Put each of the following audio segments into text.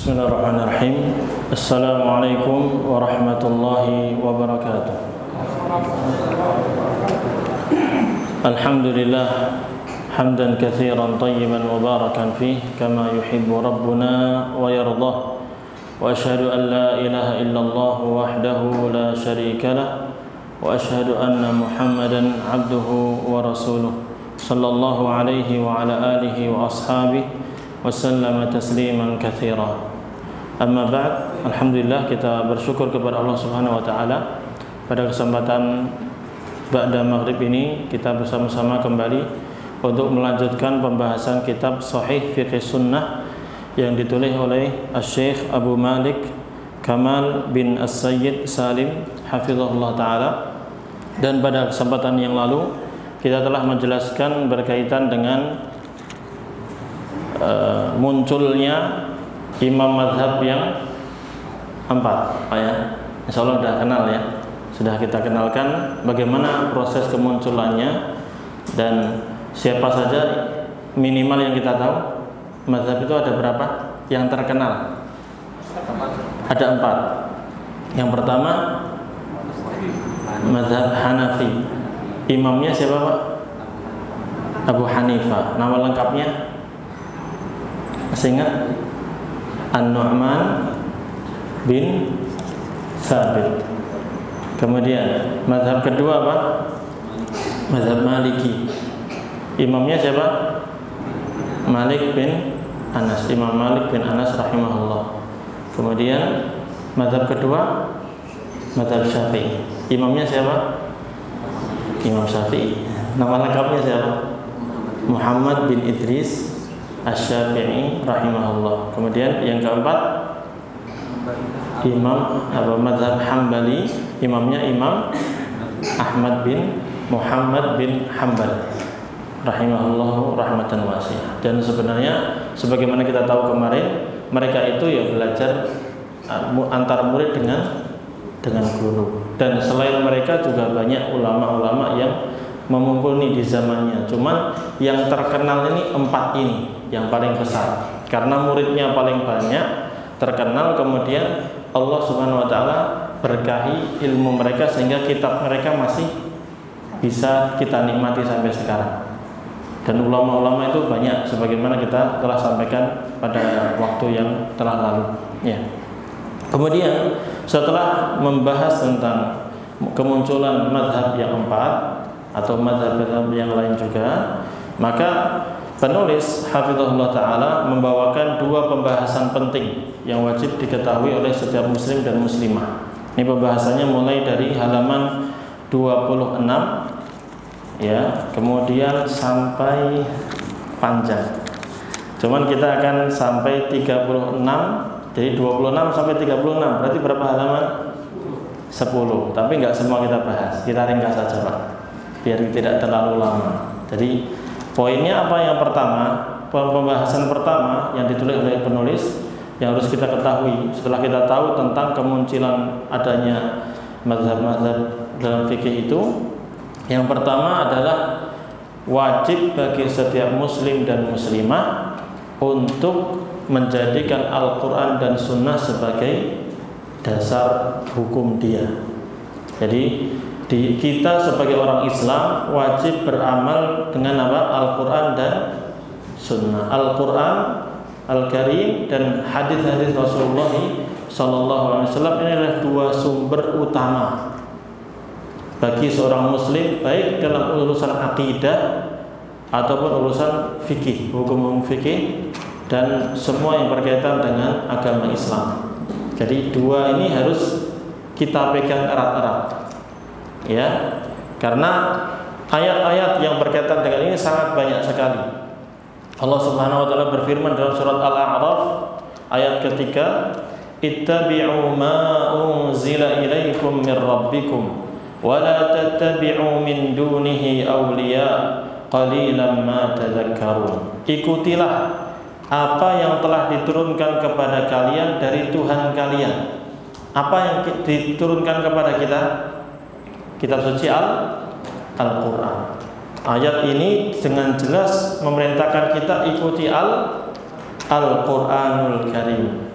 Bismillahirrahmanirrahim. Assalamualaikum warahmatullahi wabarakatuh. Alhamdulillah hamdan katsiran tayyiban mubarakan fih kama yuhibbu rabbuna wa yardah. Wa asyhadu an la ilaha illallah wahdahu la syarika lah wa asyhadu anna Muhammadan abduhu wa rasuluh sallallahu alaihi wa ala alihi wa ashabihi wasallama tasliman katsira. Amma ba'd, alhamdulillah kita bersyukur kepada Allah Subhanahu wa taala pada kesempatan ba'da maghrib ini kita bersama-sama kembali untuk melanjutkan pembahasan kitab Sahih Fiqh Sunnah yang ditulis oleh Asy-Syaikh Abu Malik Kamal bin As-Sayyid Salim hafizahullah taala. Dan pada kesempatan yang lalu kita telah menjelaskan berkaitan dengan munculnya imam madhab yang empat, ya. Insya Allah sudah kenal ya, sudah kita kenalkan bagaimana proses kemunculannya dan siapa saja minimal yang kita tahu. Madhab itu ada berapa yang terkenal? Ada empat. Yang pertama madhab Hanafi, imamnya siapa Pak? Abu Hanifah. Nama lengkapnya masih ingat? An-Nu'man bin Thabit. Kemudian mazhab kedua apa? Mazhab Maliki. Imamnya siapa? Malik bin Anas. Imam Malik bin Anas rahimahullah. Kemudian mazhab kedua mazhab Syafi'i. Imamnya siapa? Imam Syafi'i. Nama lengkapnya siapa? Muhammad bin Idris Asy-Syafi'i rahimahullah. Kemudian yang keempat imam mazhab Hambali, imamnya Imam Ahmad bin Muhammad bin Hanbal rahimahullah rahmatan wasi'ah. Dan sebenarnya sebagaimana kita tahu kemarin, mereka itu ya belajar antar murid dengan guru. Dan selain mereka juga banyak ulama-ulama yang memumpuni di zamannya. Cuman yang terkenal ini empat ini yang paling besar karena muridnya paling banyak, terkenal, kemudian Allah Subhanahu wa taala berkahi ilmu mereka sehingga kitab mereka masih bisa kita nikmati sampai sekarang. Dan ulama-ulama itu banyak sebagaimana kita telah sampaikan pada waktu yang telah lalu, ya. Kemudian setelah membahas tentang kemunculan mazhab yang empat atau mazhab-mazhab yang lain juga, maka penulis hafizahullah taala membawakan dua pembahasan penting yang wajib diketahui oleh setiap muslim dan muslimah. Ini pembahasannya mulai dari halaman 26 ya, kemudian sampai panjang. Cuman kita akan sampai 36, jadi 26 sampai 36 berarti berapa halaman? 10. Tapi enggak semua kita bahas. Kita ringkas saja, Pak, biar tidak terlalu lama. Jadi poinnya apa? Yang pertama, pembahasan pertama yang ditulis oleh penulis yang harus kita ketahui setelah kita tahu tentang kemunculan adanya mazhab-mazhab dalam fikih itu, yang pertama adalah wajib bagi setiap muslim dan muslimah untuk menjadikan Al-Quran dan Sunnah sebagai dasar hukum dia. Jadi kita sebagai orang Islam wajib beramal dengan apa? Al-Quran dan Sunnah. Al-Quran Al-Karim dan hadis-hadis Rasulullah SAW ini adalah dua sumber utama bagi seorang muslim, baik dalam urusan akidah ataupun urusan fikih, hukum fikih dan semua yang berkaitan dengan agama Islam. Jadi dua ini harus kita pegang erat-erat, ya, karena ayat-ayat yang berkaitan dengan ini sangat banyak sekali. Allah Subhanahu wa taala berfirman dalam surat Al-A'raf ayat ketiga, ittabi'u ma unzila ilaikum min rabbikum wa la tattabi'u min dunihi awliya qalilan ma tadhakkarun. Ikutilah apa yang telah diturunkan kepada kalian dari Tuhan kalian. Apa yang diturunkan kepada kita? Kitab suci Al-Quran. Ayat ini dengan jelas memerintahkan kita ikuti Al-Quranul Karim.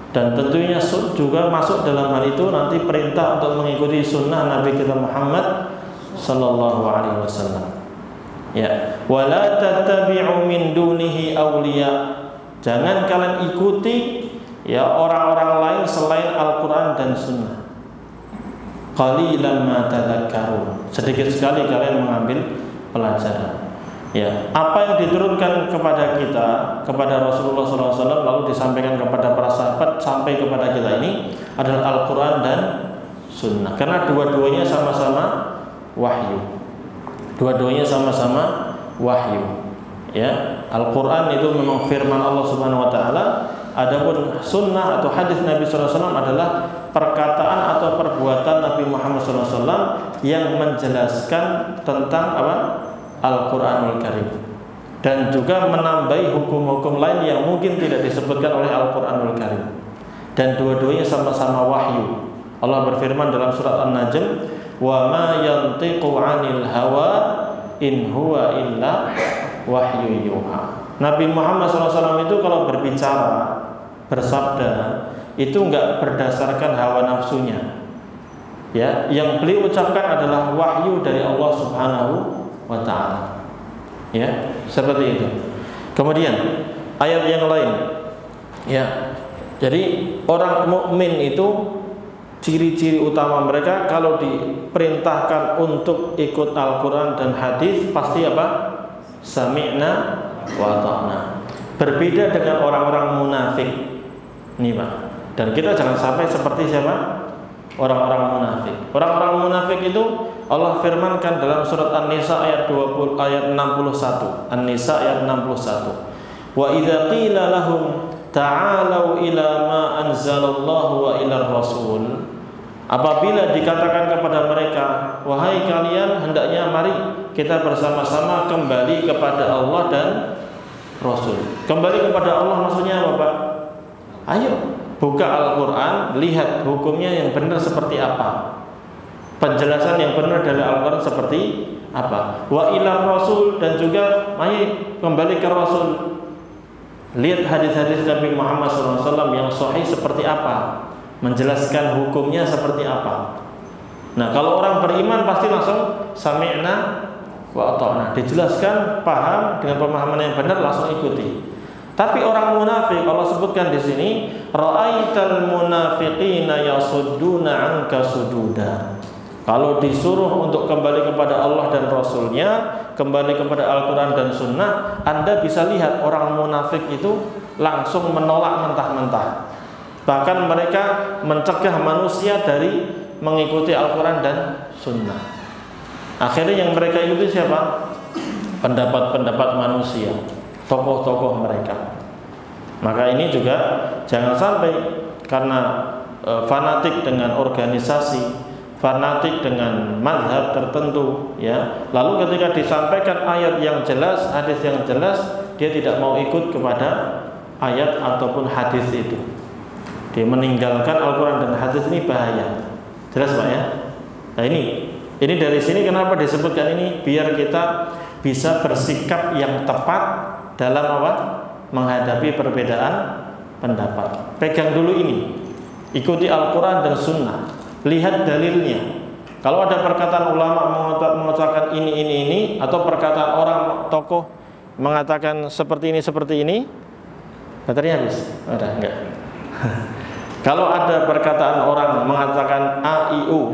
Dan tentunya juga masuk dalam hal itu nanti perintah untuk mengikuti sunnah Nabi kita Muhammad sallallahu alaihi wasallam. Ya, wala tattabi'u min dunihi awliya. Jangan kalian ikuti ya orang-orang lain selain Al-Qur'an dan sunnah. Qalilan ma tadhakkarun. Sedikit sekali kalian mengambil pelajaran. Ya, apa yang diturunkan kepada kita, kepada Rasulullah SAW, lalu disampaikan kepada para sahabat sampai kepada kita ini adalah Al-Quran dan Sunnah. Karena dua-duanya sama-sama wahyu. Dua-duanya sama-sama wahyu. Ya, Al-Quran itu memang firman Allah Subhanahu Wa Taala. Adapun Sunnah atau hadis Nabi SAW adalah perkataan atau perbuatan Nabi Muhammad SAW yang menjelaskan tentang apa? Al-Quranul Karim, dan juga menambahi hukum-hukum lain yang mungkin tidak disebutkan oleh Al-Quranul Karim. Dan dua-duanya sama-sama wahyu. Allah berfirman dalam surat An-Najm, "Wa ma yantiqu 'anil hawa in huwa illa wahyu yuha." Nabi Muhammad SAW itu kalau berbicara, bersabda, itu enggak berdasarkan hawa nafsunya. Ya, yang beliau ucapkan adalah wahyu dari Allah Subhanahu wa ta'ala. Ya, seperti itu. Kemudian ayat yang lain. Ya. Jadi orang mukmin itu ciri-ciri utama mereka kalau diperintahkan untuk ikut Al-Qur'an dan hadis pasti apa? Sami'na wa ata'na. Berbeda dengan orang-orang munafik. Nih, Pak. Dan kita jangan sampai seperti siapa? Orang-orang munafik. Orang-orang munafik itu Allah firmankan dalam surat An-Nisa ayat 61. An-Nisa ayat 61. Wa idza qila lahum ta'alu ila ma anzalallahu wa ila rasul. Apabila dikatakan kepada mereka, wahai kalian, hendaknya mari kita bersama-sama kembali kepada Allah dan Rasul. Kembali kepada Allah maksudnya apa, Pak? Ayo buka Al-Quran, lihat hukumnya yang benar seperti apa, penjelasan yang benar dari Al-Quran seperti apa. Wa ila Rasul, dan juga mari kembali ke Rasul, lihat hadis-hadis Nabi Muhammad SAW yang sahih seperti apa, menjelaskan hukumnya seperti apa. Nah, kalau orang beriman pasti langsung sami'na wa ata'na, dijelaskan, paham dengan pemahaman yang benar, langsung ikuti. Tapi orang munafik Allah sebutkan di sini, ra'aital munafiqina yasudduna 'anka sududa. Kalau disuruh untuk kembali kepada Allah dan Rasulnya, kembali kepada Al-Quran dan Sunnah, Anda bisa lihat orang munafik itu langsung menolak mentah-mentah. Bahkan mereka mencegah manusia dari mengikuti Al-Quran dan Sunnah. Akhirnya yang mereka ikuti siapa? Pendapat-pendapat manusia, tokoh-tokoh mereka. Maka ini juga jangan sampai karena fanatik dengan organisasi, fanatik dengan mazhab tertentu, ya, lalu ketika disampaikan ayat yang jelas, hadis yang jelas, dia tidak mau ikut kepada ayat ataupun hadis itu. Dia meninggalkan Al-Quran dan hadis, ini bahaya. Jelas, Pak, ya? Nah, ini dari sini kenapa disebutkan ini, biar kita bisa bersikap yang tepat dalam apa? Menghadapi perbedaan pendapat. Pegang dulu ini, ikuti Al-Quran dan Sunnah, lihat dalilnya. Kalau ada perkataan ulama mengatakan ini, atau perkataan orang tokoh mengatakan seperti ini, baterainya habis? Udah, enggak. Kalau ada perkataan orang mengatakan A, I, U,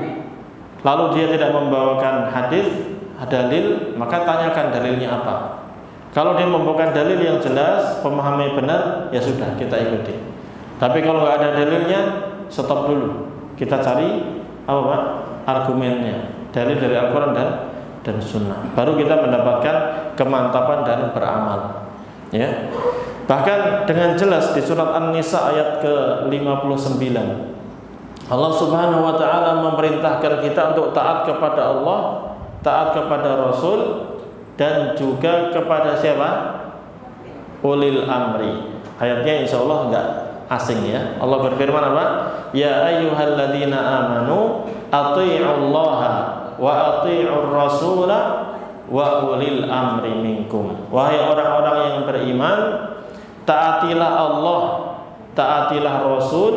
lalu dia tidak membawakan hadis, dalil, maka tanyakan dalilnya apa. Kalau dia membawakan dalil yang jelas, pemahaman benar, ya sudah, kita ikuti. Tapi kalau nggak ada dalilnya, stop dulu. Kita cari apa, Pak? Argumennya, dalil dari Al-Quran dan Sunnah. Baru kita mendapatkan kemantapan dan beramal. Ya. Bahkan dengan jelas di surat An-Nisa ayat ke-59, Allah Subhanahu wa taala memerintahkan kita untuk taat kepada Allah, taat kepada Rasul, dan juga kepada siapa? Ulil amri. Ayatnya insya Allah enggak asing, ya. Allah berfirman apa? Ya ayyuhalladzina amanu athi'ullaha wa athi'ur rasula wa ulil amri minkum. Wahai orang-orang yang beriman, taatilah Allah taatilah Rasul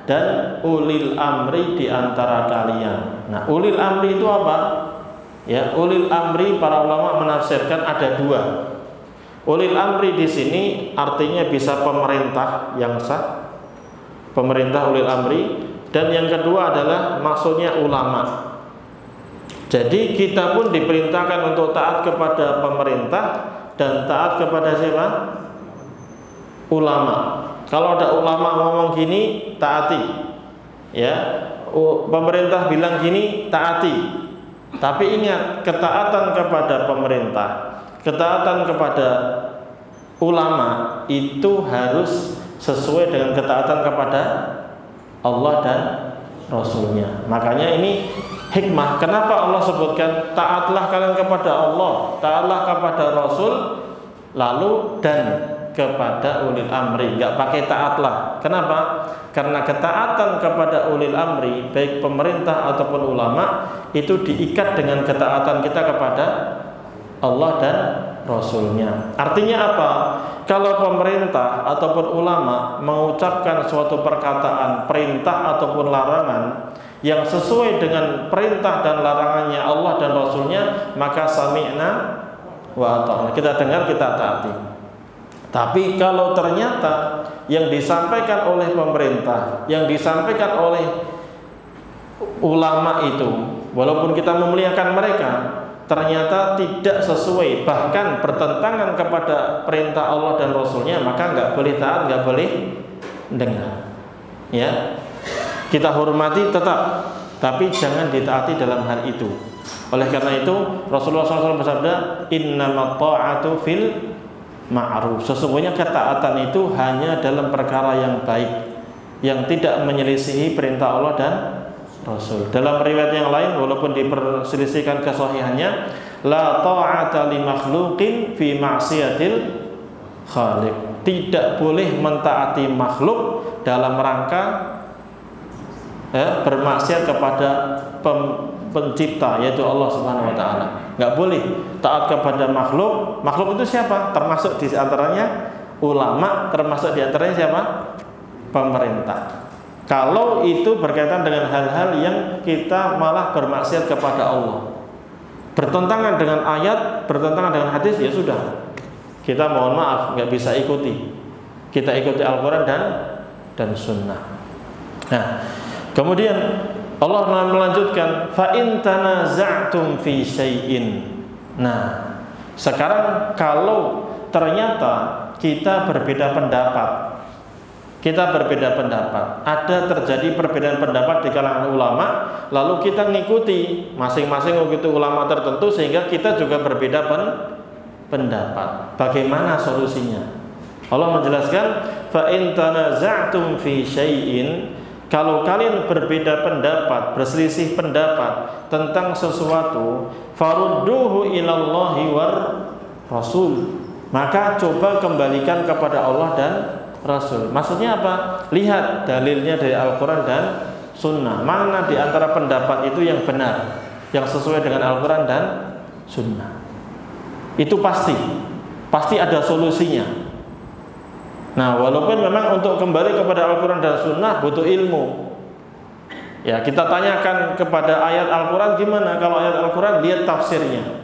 dan ulil amri di antara kalian. Nah, ulil amri itu apa? Ya, ulil amri para ulama menafsirkan ada dua. Ulil amri di sini artinya bisa pemerintah yang sah, pemerintah ulil amri, dan yang kedua adalah maksudnya ulama. Jadi kita pun diperintahkan untuk taat kepada pemerintah dan taat kepada siapa? Ulama. Kalau ada ulama ngomong gini, taati. Ya, pemerintah bilang gini, taati. Tapi ingat, ketaatan kepada pemerintah, ketaatan kepada ulama itu harus sesuai dengan ketaatan kepada Allah dan Rasulnya. Makanya ini hikmah. Kenapa Allah sebutkan taatlah kalian kepada Allah, taatlah kepada Rasul, lalu dan kepada ulil amri, nggak pakai taatlah. Kenapa? Karena ketaatan kepada ulil amri, baik pemerintah ataupun ulama, itu diikat dengan ketaatan kita kepada Allah dan Rasulnya. Artinya apa? Kalau pemerintah ataupun ulama mengucapkan suatu perkataan perintah ataupun larangan yang sesuai dengan perintah dan larangannya Allah dan Rasulnya, maka sami'na wa ata'na, kita dengar, kita taati. Tapi kalau ternyata yang disampaikan oleh pemerintah, yang disampaikan oleh ulama itu, walaupun kita memuliakan mereka, ternyata tidak sesuai, bahkan bertentangan kepada perintah Allah dan Rasulnya, maka nggak boleh taat, nggak boleh dengar. Ya, kita hormati tetap, tapi jangan ditaati dalam hal itu. Oleh karena itu Rasulullah SAW bersabda, innamat ta'atu fil ma'ruf. Sesungguhnya ketaatan itu hanya dalam perkara yang baik, yang tidak menyelisihi perintah Allah dan Rasul. Dalam riwayat yang lain, walaupun diperselisihkan kesahihannya, la ta'ata li makhluqin fi ma'siyatil khaliq. Tidak boleh mentaati makhluk dalam rangka bermaksiat kepada pencipta, yaitu Allah Subhanahu wa taala. Enggak boleh taat kepada makhluk. Makhluk itu siapa? Termasuk di antaranya ulama, termasuk di antaranya siapa? Pemerintah. Kalau itu berkaitan dengan hal-hal yang kita malah bermaksiat kepada Allah, bertentangan dengan ayat, bertentangan dengan hadis, ya sudah, kita mohon maaf, nggak bisa ikuti. Kita ikuti Al-Quran dan Sunnah. Nah, kemudian Allah melanjutkan, fa in tanaza'tum fi syai'in. Nah, sekarang kalau ternyata kita berbeda pendapat, ada terjadi perbedaan pendapat di kalangan ulama, lalu kita ngikuti masing-masing begitu ulama tertentu sehingga kita juga berbeda pendapat. Bagaimana solusinya? Allah menjelaskan, fa in tanaza'tum fi syai'in, kalau kalian berbeda pendapat, berselisih pendapat tentang sesuatu, farudduhu ilallahi war rasul, maka coba kembalikan kepada Allah dan Rasul. Maksudnya apa? Lihat dalilnya dari Al-Quran dan Sunnah. Mana di antara pendapat itu yang benar, yang sesuai dengan Al-Quran dan Sunnah. Itu pasti ada solusinya. Nah, walaupun memang untuk kembali kepada Al-Quran dan Sunnah butuh ilmu. Ya, kita tanyakan kepada ayat Al-Quran gimana? Kalau ayat Al-Quran, lihat tafsirnya.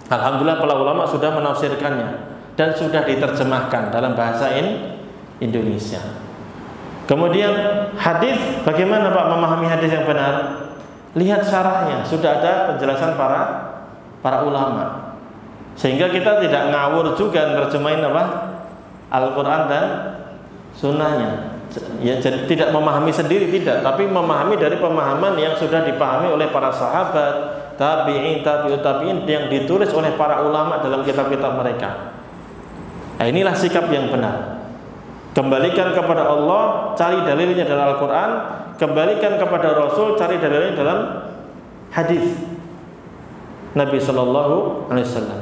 Alhamdulillah para ulama sudah menafsirkannya dan sudah diterjemahkan dalam bahasa Indonesia. Kemudian hadis, bagaimana Pak memahami hadis yang benar? Lihat syarahnya, sudah ada penjelasan para ulama. Sehingga kita tidak ngawur juga nerjemahin apa? Al-Quran dan Sunnahnya. Ya, jadi tidak memahami sendiri, tidak, tapi memahami dari pemahaman yang sudah dipahami oleh para sahabat, tabi'in, tabi'ut tabi'in, yang ditulis oleh para ulama dalam kitab-kitab mereka. Nah, inilah sikap yang benar. Kembalikan kepada Allah, cari dalilnya dalam Al-Quran. Kembalikan kepada Rasul, cari dalilnya dalam hadis Nabi Sallallahu Alaihi Wasallam.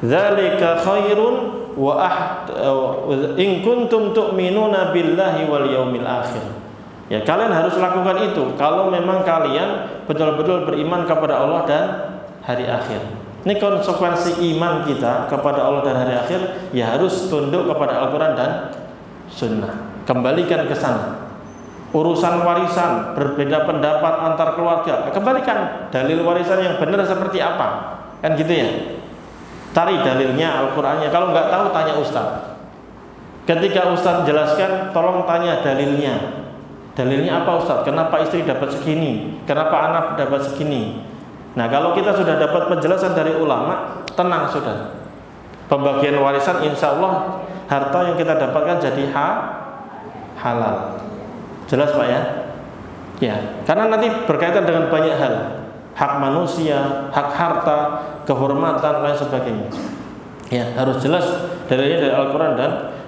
Dzalika khairun wa in kuntum tu'minuna billahi wal yaumil akhir. Ya, kalian harus lakukan itu kalau memang kalian betul-betul beriman kepada Allah dan hari akhir. Ini konsekuensi iman kita kepada Allah dan hari akhir, ya harus tunduk kepada Al-Quran dan Sunnah. kembalikan ke sana. Urusan warisan, berbeda pendapat antar keluarga, kembalikan dalil warisan yang benar seperti apa, kan gitu ya. Cari dalilnya, Al-Qur'annya. Kalau nggak tahu tanya ustaz. Ketika ustaz jelaskan, tolong tanya dalilnya. Dalilnya apa ustaz? Kenapa istri dapat segini? Kenapa anak dapat segini? Nah, kalau kita sudah dapat penjelasan dari ulama, tenang sudah. Pembagian warisan insya Allah harta yang kita dapatkan jadi halal. Jelas Pak ya? Ya, karena nanti berkaitan dengan banyak hal. Hak manusia, hak harta, kehormatan, lain sebagainya. Ya, harus jelas dalilnya dari Al-Quran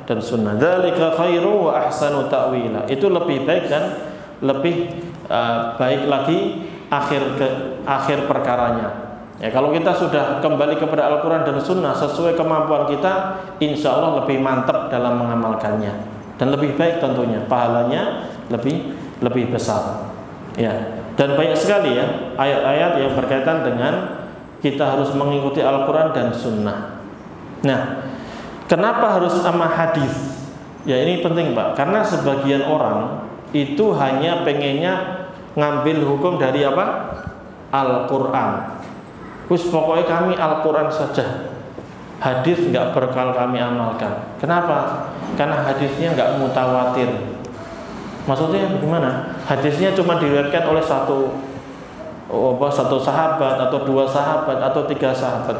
dan Sunnah. Dzalika khairu wa ahsanu ta'wila. Itu lebih baik dan lebih baik lagi akhir perkaranya. Ya, kalau kita sudah kembali kepada Al-Quran dan Sunnah sesuai kemampuan kita, insya Allah lebih mantap dalam mengamalkannya dan lebih baik tentunya, pahalanya lebih besar. Ya. Dan banyak sekali ya ayat-ayat yang berkaitan dengan kita harus mengikuti Al-Quran dan Sunnah. Nah, kenapa harus sama hadis? Ya ini penting Pak, karena sebagian orang itu hanya pengennya ngambil hukum dari apa? Al-Quran. Pokoknya kami Al-Quran saja, hadis nggak bakal kami amalkan. Kenapa? Karena hadisnya nggak mutawatir. Maksudnya bagaimana? Hadisnya cuma diriwayatkan oleh satu sahabat atau 2 sahabat atau 3 sahabat,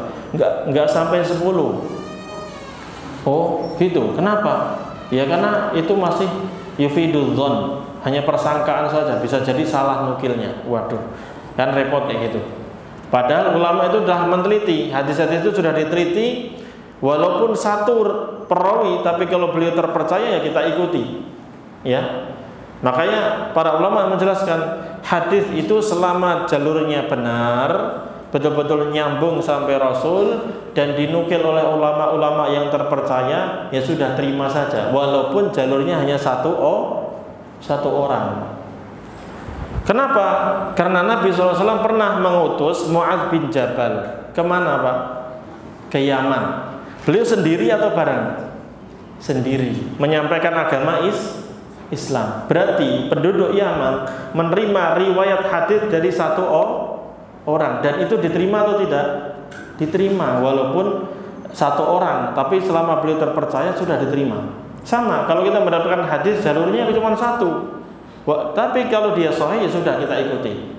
nggak sampai 10. Oh gitu. Kenapa? Ya karena itu masih yufidul dzon, hanya persangkaan saja, bisa jadi salah nukilnya. Waduh, kan repot kayak gitu. Padahal ulama itu sudah meneliti, hadis-hadis itu sudah diteliti, walaupun satu perawi, tapi kalau beliau terpercaya ya kita ikuti. Ya. Makanya para ulama menjelaskan hadis itu selama jalurnya benar, betul-betul nyambung sampai Rasul dan dinukil oleh ulama-ulama yang terpercaya, ya sudah terima saja walaupun jalurnya hanya satu orang. Kenapa? Karena Nabi SAW pernah mengutus Mu'adz bin Jabal kemana Pak? Ke Yaman. Beliau sendiri atau bareng? Sendiri, menyampaikan agama Islam. Berarti penduduk Yaman menerima riwayat hadis dari satu orang, dan itu diterima atau tidak? Diterima walaupun satu orang, tapi selama beliau terpercaya sudah diterima. Sama kalau kita mendapatkan hadis jalurnya cuma satu, tapi kalau dia sahih ya sudah kita ikuti.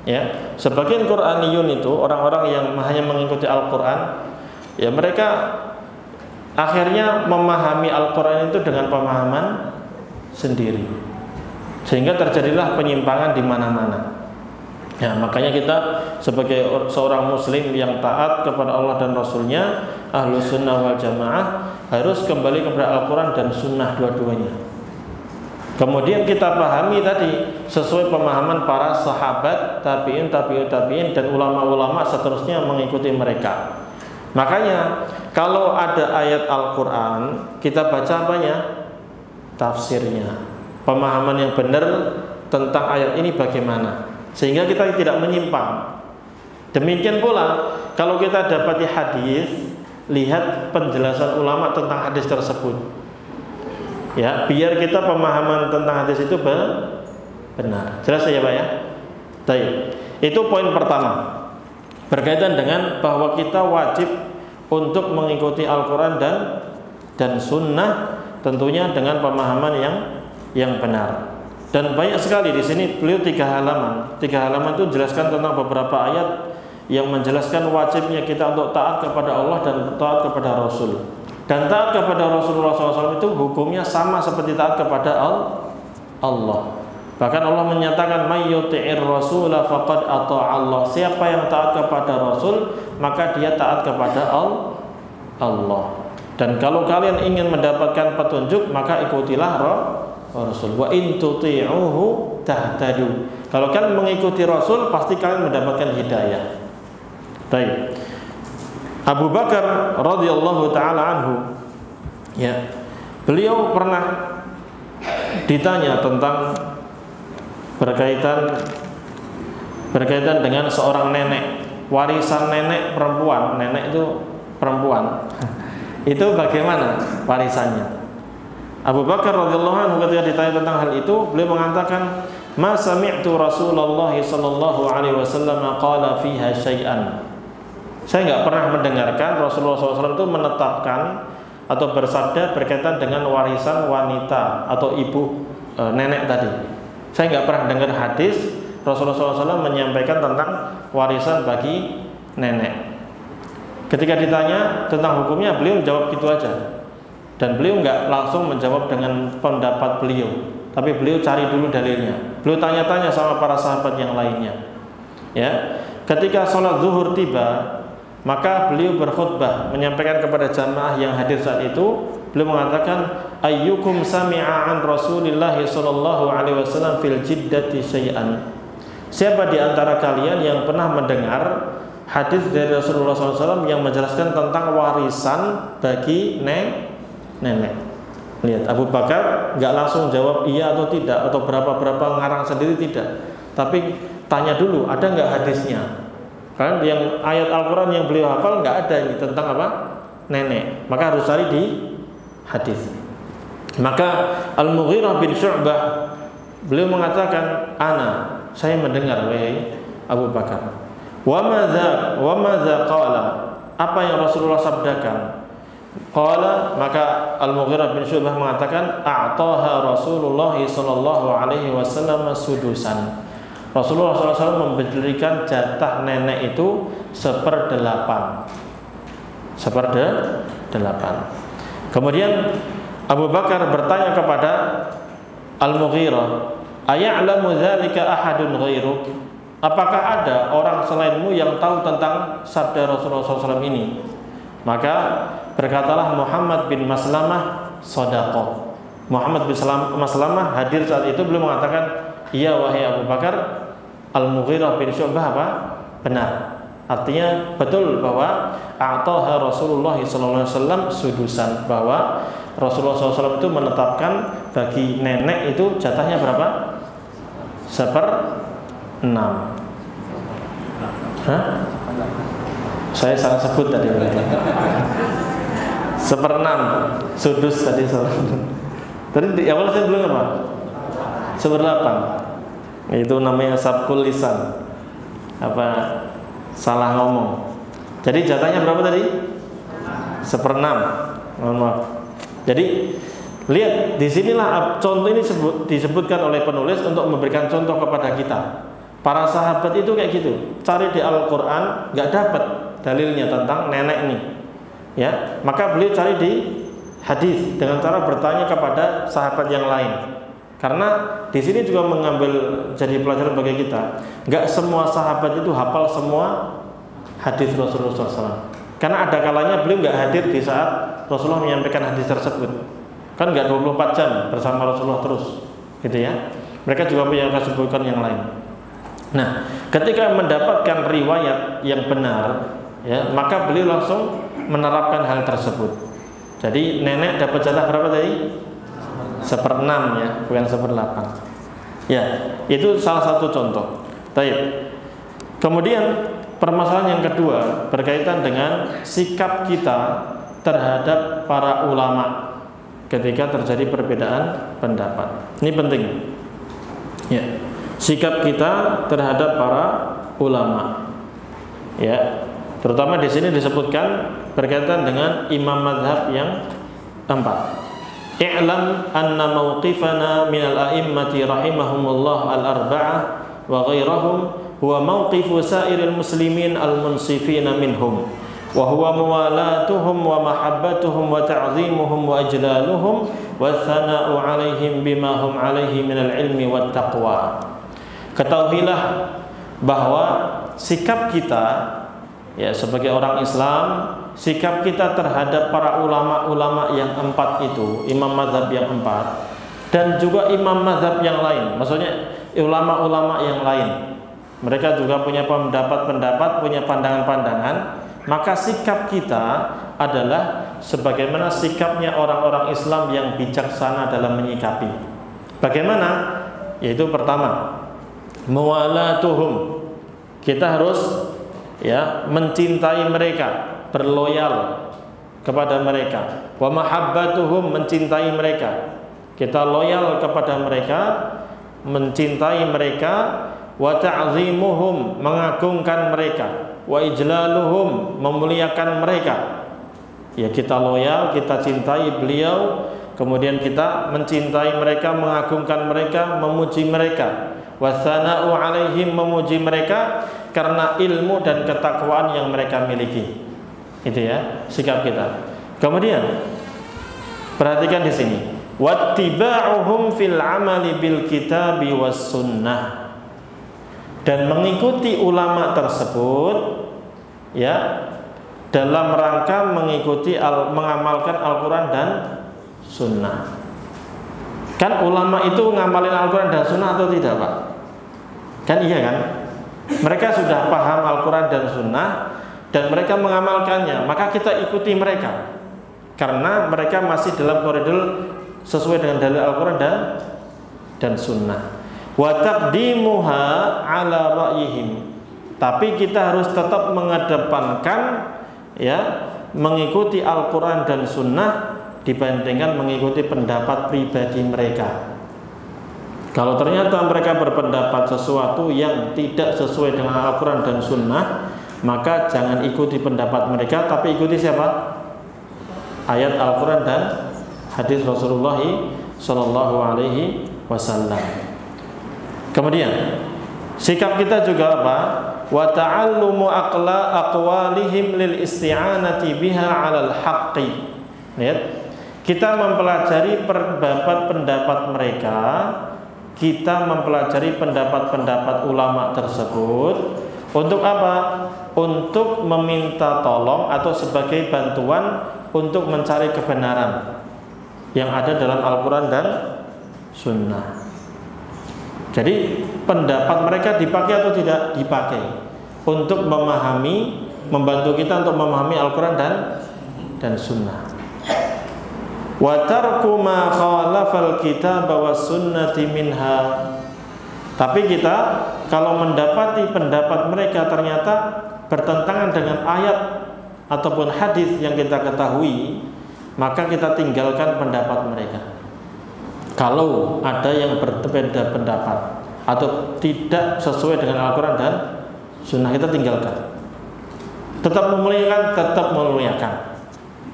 Ya, sebagian Qur'aniyun itu orang-orang yang hanya mengikuti Al-Qur'an, ya mereka akhirnya memahami Al-Qur'an itu dengan pemahaman sendiri, sehingga terjadilah penyimpangan di mana-mana. Ya, makanya kita sebagai seorang muslim yang taat kepada Allah dan Rasulnya, Ahlus Sunnah wal Jamaah, harus kembali kepada Al-Quran dan Sunnah dua-duanya. Kemudian kita pahami tadi sesuai pemahaman para sahabat, tabi'in, dan ulama-ulama seterusnya mengikuti mereka. Makanya kalau ada ayat Al-Quran, kita baca apanya? Tafsirnya, pemahaman yang benar tentang ayat ini bagaimana, sehingga kita tidak menyimpang. Demikian pula kalau kita dapati hadis, lihat penjelasan ulama tentang hadis tersebut. Ya, biar kita pemahaman tentang hadis itu benar. Jelas ya Pak ya? Baik. Itu poin pertama. Berkaitan dengan bahwa kita wajib untuk mengikuti Al-Quran dan Sunnah, tentunya dengan pemahaman yang benar. Dan banyak sekali di sini beliau 3 halaman. 3 halaman itu jelaskan tentang beberapa ayat yang menjelaskan wajibnya kita untuk taat kepada Allah dan taat kepada Rasul. Dan taat kepada Rasulullah SAW itu hukumnya sama seperti taat kepada Allah. Bahkan Allah menyatakan may yuti'ir rasula faqad ata'a Allah. Siapa yang taat kepada Rasul, maka dia taat kepada Allah. Dan kalau kalian ingin mendapatkan petunjuk, maka ikutilah Rasul. Wa in tuti'uhu tahtadu. Kalau kalian mengikuti Rasul, pasti kalian mendapatkan hidayah. Baik. Abu Bakar radhiyallahu taala anhu, ya, beliau pernah ditanya tentang berkaitan dengan seorang nenek, warisan nenek perempuan. Nenek itu perempuan. Itu bagaimana warisannya? Abu Bakar radhiyallahu anhu ketika ditanya tentang hal itu, beliau mengatakan, "Ma sami'tu Rasulullah sallallahu alaihi wasallam qala fiha syai'an." Saya enggak pernah mendengarkan Rasulullah SAW itu menetapkan atau bersabda berkaitan dengan warisan wanita atau ibu nenek tadi. Saya enggak pernah dengar hadis Rasulullah SAW menyampaikan tentang warisan bagi nenek. Ketika ditanya tentang hukumnya, beliau menjawab gitu aja. Dan beliau nggak langsung menjawab dengan pendapat beliau, tapi beliau cari dulu dalilnya. Beliau tanya-tanya sama para sahabat yang lainnya. Ya, ketika sholat zuhur tiba, maka beliau berkhutbah menyampaikan kepada jamaah yang hadir saat itu. Beliau mengatakan, ayyukum sami'a an Rasulillah sallallahu alaihi wasallam fil jiddati syai'an. Siapa di antara kalian yang pernah mendengar hadis dari Rasulullah SAW yang menjelaskan tentang warisan bagi nenek? Lihat, Abu Bakar nggak langsung jawab iya atau tidak, atau berapa ngarang sendiri, tidak. Tapi tanya dulu, ada nggak hadisnya? Kan yang ayat Al-Quran yang beliau hafal nggak ada ini tentang apa? Nenek. Maka harus cari di hadis. Maka Al-Mughirah bin Syu'bah beliau mengatakan, saya mendengar wahai Abu Bakar. Wa madza qala? Apa yang Rasulullah sabdakan? Qala, maka Al-Mughirah bin Syu'bah mengatakan, a'taha Rasulullah sallallahu alaihi wasallam sudusan. Rasulullah SAW memberikan jatah nenek itu 1/8. Kemudian Abu Bakar bertanya kepada Al-Mughirah, aya'lamu dzalika ahadun ghairuk? Apakah ada orang selainmu yang tahu tentang sabda Rasulullah SAW ini? Maka berkatalah Muhammad bin Maslamah, shadaqah. Muhammad bin Maslamah hadir saat itu, beliau mengatakan, iya wahai Abu Bakar. Al-Mughirah bin Syu'bah apa? Benar. Artinya betul bahwa a'taha Rasulullah SAW sudusan, bahwa Rasulullah SAW itu menetapkan bagi nenek itu jatahnya berapa? 1/6. Hah? Saya salah sebut tadi. 1/6 sudus tadi. Tadi di awal saya bilang apa? 1/8. Itu namanya sabkul lisan. Apa? Salah ngomong. Jadi jatahnya berapa tadi? 1/6. Mohon maaf. Jadi lihat, disinilah contoh ini disebutkan oleh penulis untuk memberikan contoh kepada kita. Para sahabat itu kayak gitu, cari di Al-Quran nggak dapat dalilnya tentang nenek ini, ya, maka beliau cari di hadis dengan cara bertanya kepada sahabat yang lain. Karena di sini juga mengambil jadi pelajaran bagi kita. Nggak semua sahabat itu hafal semua hadis Rasulullah SAW. Karena ada kalanya beliau nggak hadir di saat Rasulullah menyampaikan hadis tersebut. Kan nggak 24 jam bersama Rasulullah terus, gitu ya. Mereka juga punya kesibukan yang lain. Nah, ketika mendapatkan riwayat yang benar, ya, maka beliau langsung menerapkan hal tersebut. Jadi nenek dapat jatah berapa tadi? 1/6 ya, bukan 1/8. Ya, itu salah satu contoh. Baik. Kemudian permasalahan yang kedua berkaitan dengan sikap kita terhadap para ulama ketika terjadi perbedaan pendapat. Ini penting. Ya. Sikap kita terhadap para ulama. Ya. Terutama di sini disebutkan berkaitan dengan imam mazhab yang 4. I'lam anna mawqifana minal a'immati rahimahumullah al-arba'ah wa ghairahum huwa mawqifu sa'iril muslimin al-munsifina minhum wa huwa muwalatuhum wa mahabbatuhum wa ta'zimuhum wa ajlaluhum wa thana'u alaihim bima hum alaihi minal ilmi wa taqwa. Ketahuilah bahwa sikap kita, ya, sebagai orang Islam, sikap kita terhadap para ulama-ulama yang 4 itu, imam mazhab yang 4, dan juga imam mazhab yang lain, maksudnya ulama-ulama yang lain, mereka juga punya pendapat-pendapat, punya pandangan-pandangan. Maka sikap kita adalah sebagaimana sikapnya orang-orang Islam yang bijaksana dalam menyikapi. Bagaimana? Yaitu pertama, muwalatuhum, kita harus, ya, mencintai mereka, berloyal kepada mereka, wa mahabbatuhum, mencintai mereka, kita loyal kepada mereka, mencintai mereka, wa ta'zimuhum, mengagungkan mereka, wa ijlaluhum, memuliakan mereka. Ya, kita loyal, kita cintai beliau, kemudian kita mencintai mereka, mengagungkan mereka, memuji mereka, wasana'u alaihim, memuji mereka karena ilmu dan ketakwaan yang mereka miliki. Itu ya sikap kita. Kemudian perhatikan di sini, wattiba'uhum fil amali bil kitabi was sunnah, dan mengikuti ulama tersebut ya dalam rangka mengikuti mengamalkan Al-Quran dan Sunnah. Kan ulama itu ngamalin Al-Quran dan Sunnah atau tidak, Pak? Kan iya kan? Mereka sudah paham Al-Quran dan Sunnah dan mereka mengamalkannya, maka kita ikuti mereka karena mereka masih dalam koridor sesuai dengan dalil Al-Quran dan Sunnah. Wa taqdimuha ala ra'yihim, tapi kita harus tetap mengedepankan ya mengikuti Al-Quran dan Sunnah dibandingkan mengikuti pendapat pribadi mereka. Kalau ternyata mereka berpendapat sesuatu yang tidak sesuai dengan Al-Quran dan Sunnah, maka jangan ikuti pendapat mereka, tapi ikuti siapa? Ayat Al-Quran dan hadis Rasulullah Sallallahu Alaihi Wasallam. Kemudian sikap kita juga apa? Wa ta'allumu aqwalihim lil isti'anati biha 'alal haqqi. Lihat, kita mempelajari pendapat mereka, kita mempelajari pendapat-pendapat ulama tersebut untuk apa? Untuk meminta tolong atau sebagai bantuan untuk mencari kebenaran yang ada dalam Al-Quran dan Sunnah. Jadi pendapat mereka dipakai atau tidak? Dipakai untuk memahami, membantu kita untuk memahami Al-Quran dan Sunnah. Wa tarku ma khalafal kitab was sunnati minha. Tapi kita kalau mendapati pendapat mereka ternyata bertentangan dengan ayat ataupun hadis yang kita ketahui, maka kita tinggalkan pendapat mereka. Kalau ada yang berbeda pendapat atau tidak sesuai dengan Al-Quran dan Sunnah, kita tinggalkan. Tetap memuliakan, tetap memuliakan.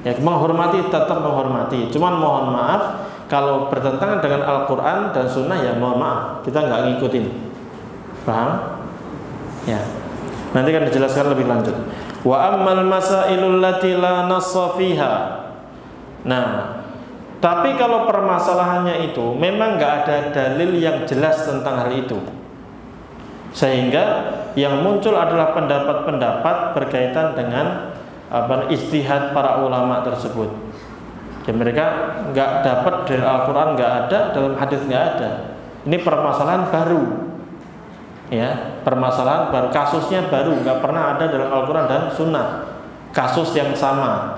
Ya, menghormati, tetap menghormati. Cuman mohon maaf kalau bertentangan dengan Al-Quran dan Sunnah, ya mohon maaf, kita nggak ngikutin. Paham? Ya. Nanti akan dijelaskan lebih lanjut. Wa ammal masailul lati la nassa fiha. Nah, tapi kalau permasalahannya itu memang nggak ada dalil yang jelas tentang hal itu, sehingga yang muncul adalah pendapat-pendapat berkaitan dengan ijtihad para ulama tersebut. Jadi mereka nggak dapat dari Al-Quran, nggak ada, dalam hadis nggak ada. Ini permasalahan baru, ya, permasalahan baru, kasusnya baru, nggak pernah ada dalam Al-Quran dan Sunnah kasus yang sama,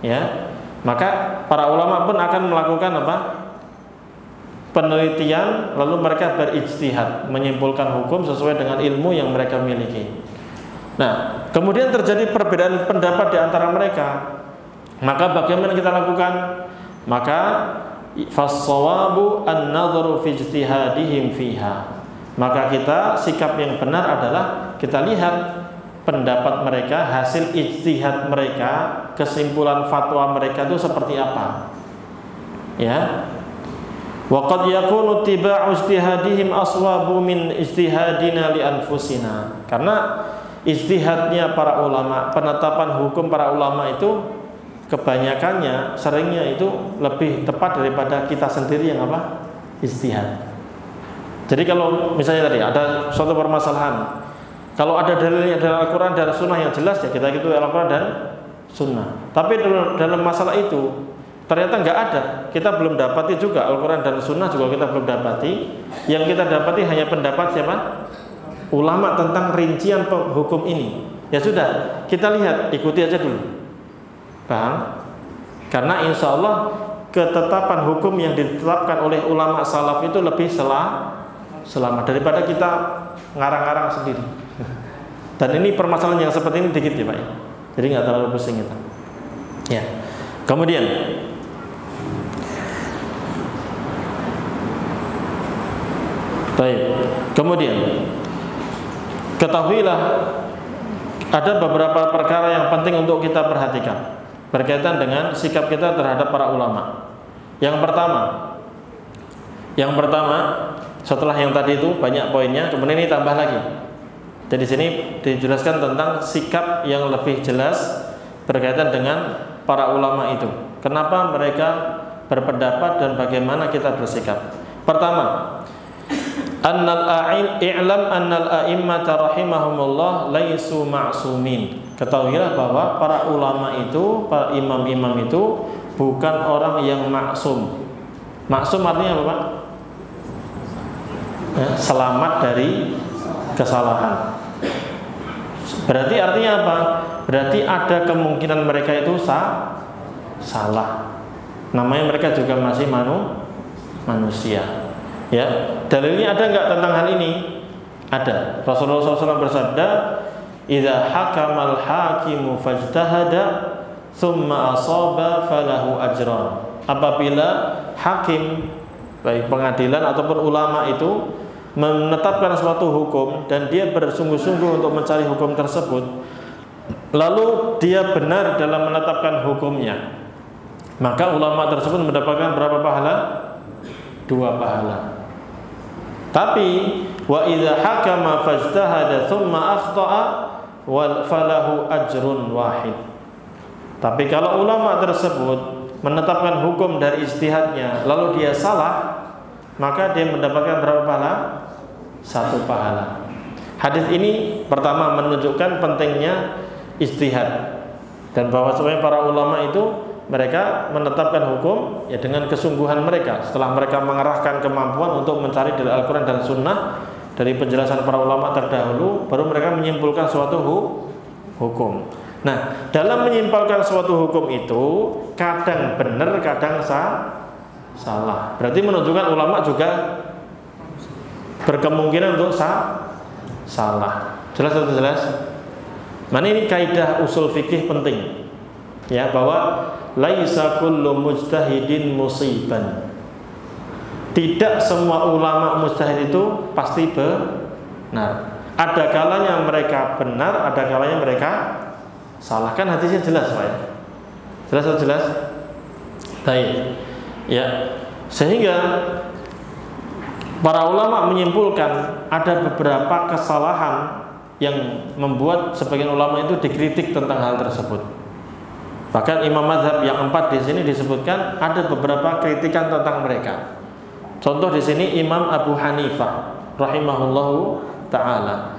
ya. Maka para ulama pun akan melakukan apa? Penelitian, lalu mereka berijtihad, menyimpulkan hukum sesuai dengan ilmu yang mereka miliki. Nah, kemudian terjadi perbedaan pendapat di antara mereka. Maka bagaimana kita lakukan? Maka fas-shawabu an-nadharu fi ijtihadihim fiha. Maka kita, sikap yang benar adalah kita lihat pendapat mereka, hasil ijtihad mereka, kesimpulan fatwa mereka itu seperti apa, ya. Wa qad yakunu tiba'u ijtihadihim aswabu min ijtihadina li anfusina. Karena ijtihadnya para ulama, penetapan hukum para ulama itu kebanyakannya, seringnya itu lebih tepat daripada kita sendiri yang apa? Ijtihad. Jadi kalau misalnya tadi ada suatu permasalahan, kalau ada dalilnya dalam Al-Quran dan Sunnah yang jelas, ya kita ikuti Al-Quran dan Sunnah. Tapi dalam masalah itu ternyata nggak ada, kita belum dapati juga Al-Quran dan Sunnah juga kita belum dapati. Yang kita dapati hanya pendapat siapa? Ulama tentang rincian hukum ini. Ya sudah, kita lihat, ikuti aja dulu. Paham? Karena insya Allah ketetapan hukum yang ditetapkan oleh ulama salaf itu lebih selamat daripada kita ngarang-ngarang sendiri. Dan ini permasalahan yang seperti ini dikit ya Pak ya. Jadi nggak terlalu pusing kita. Ya. Kemudian baik. Kemudian ketahuilah ada beberapa perkara yang penting untuk kita perhatikan berkaitan dengan sikap kita terhadap para ulama. Yang pertama, setelah yang tadi itu banyak poinnya, kemudian ini tambah lagi. Jadi sini dijelaskan tentang sikap yang lebih jelas berkaitan dengan para ulama itu. Kenapa mereka berpendapat dan bagaimana kita bersikap. Pertama, i'lam annal a'immata rahimahumullah laisu ma'sumin. Ketahuilah bahwa para ulama itu, para imam-imam itu bukan orang yang maksum. Maksum artinya apa, Pak? Ya, selamat dari kesalahan. Berarti artinya apa? Berarti ada kemungkinan mereka itu salah. Namanya mereka juga masih manusia. Ya, dalilnya ada nggak tentang hal ini? Ada. Rasulullah SAW bersabda, "Idza hakamal hakimu fajtahada, tsumma asaba falahu ajran." Apabila hakim, baik pengadilan ataupun ulama itu menetapkan suatu hukum dan dia bersungguh-sungguh untuk mencari hukum tersebut, lalu dia benar dalam menetapkan hukumnya, maka ulama tersebut mendapatkan berapa pahala? 2 pahala. Tapi wa idza hakama fajtahada thumma akhta'a falahu ajrun wahid. Tapi kalau ulama tersebut menetapkan hukum dari ijtihadnya lalu dia salah, maka dia mendapatkan berapa pahala? 1 pahala. Hadis ini pertama menunjukkan pentingnya ijtihad dan bahwa sebenarnya para ulama itu mereka menetapkan hukum ya dengan kesungguhan mereka. Setelah mereka mengerahkan kemampuan untuk mencari dari Al-Quran dan Sunnah, dari penjelasan para ulama terdahulu, baru mereka menyimpulkan suatu hukum. Nah, dalam menyimpulkan suatu hukum itu kadang benar, kadang salah. Berarti menunjukkan ulama juga berkemungkinan untuk salah. Jelas atau jelas? Mana ini kaidah usul fikih penting. Ya, bahwa laisa kullu mujtahidin musiban. Tidak semua ulama mujtahid itu pasti benar. Ada kalanya mereka benar, ada kalanya mereka salah. Kan hadisnya jelas, Pak. Jelas atau jelas? Baik. Ya. Sehingga para ulama menyimpulkan ada beberapa kesalahan yang membuat sebagian ulama itu dikritik tentang hal tersebut. Bahkan imam mazhab yang 4 di sini disebutkan ada beberapa kritikan tentang mereka. Contoh di sini Imam Abu Hanifah rahimahullahu taala.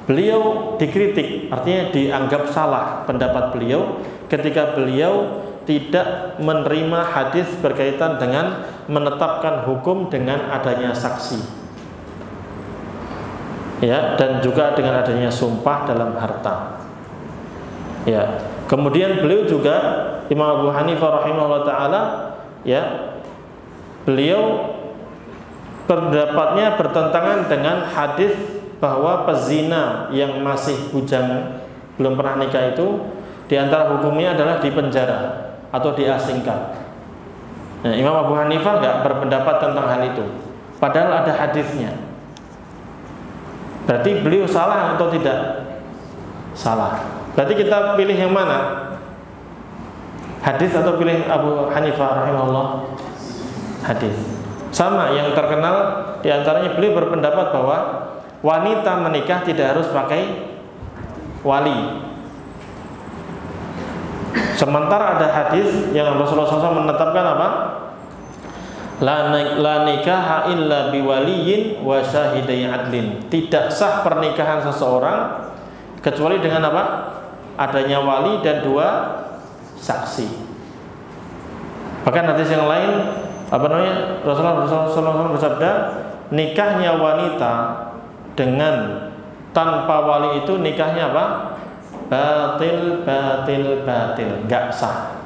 Beliau dikritik, artinya dianggap salah pendapat beliau ketika beliau tidak menerima hadis berkaitan dengan menetapkan hukum dengan adanya saksi. Ya, dan juga dengan adanya sumpah dalam harta. Ya. Kemudian beliau juga Imam Abu Hanifah rahimahullah taala, ya, beliau pendapatnya bertentangan dengan hadis bahwa pezina yang masih bujang belum pernah nikah itu di antara hukumnya adalah dipenjara atau diasingkan. Nah, Imam Abu Hanifah nggak berpendapat tentang hal itu, padahal ada hadisnya. Berarti beliau salah atau tidak? Salah. Berarti kita pilih yang mana? Hadis atau pilih Abu Hanifah rahimahullah? Hadis. Sama, yang terkenal diantaranya beliau berpendapat bahwa wanita menikah tidak harus pakai wali. Sementara ada hadis yang Rasulullah SAW menetapkan apa? La nikaha illa biwaliyin wa syahidai adlin. Tidak sah pernikahan seseorang kecuali dengan apa? Adanya wali dan 2 saksi. Bahkan hadis yang lain apa namanya? Rasulullah SAW bersabda, nikahnya wanita dengan tanpa wali itu nikahnya apa? Batil, enggak sah.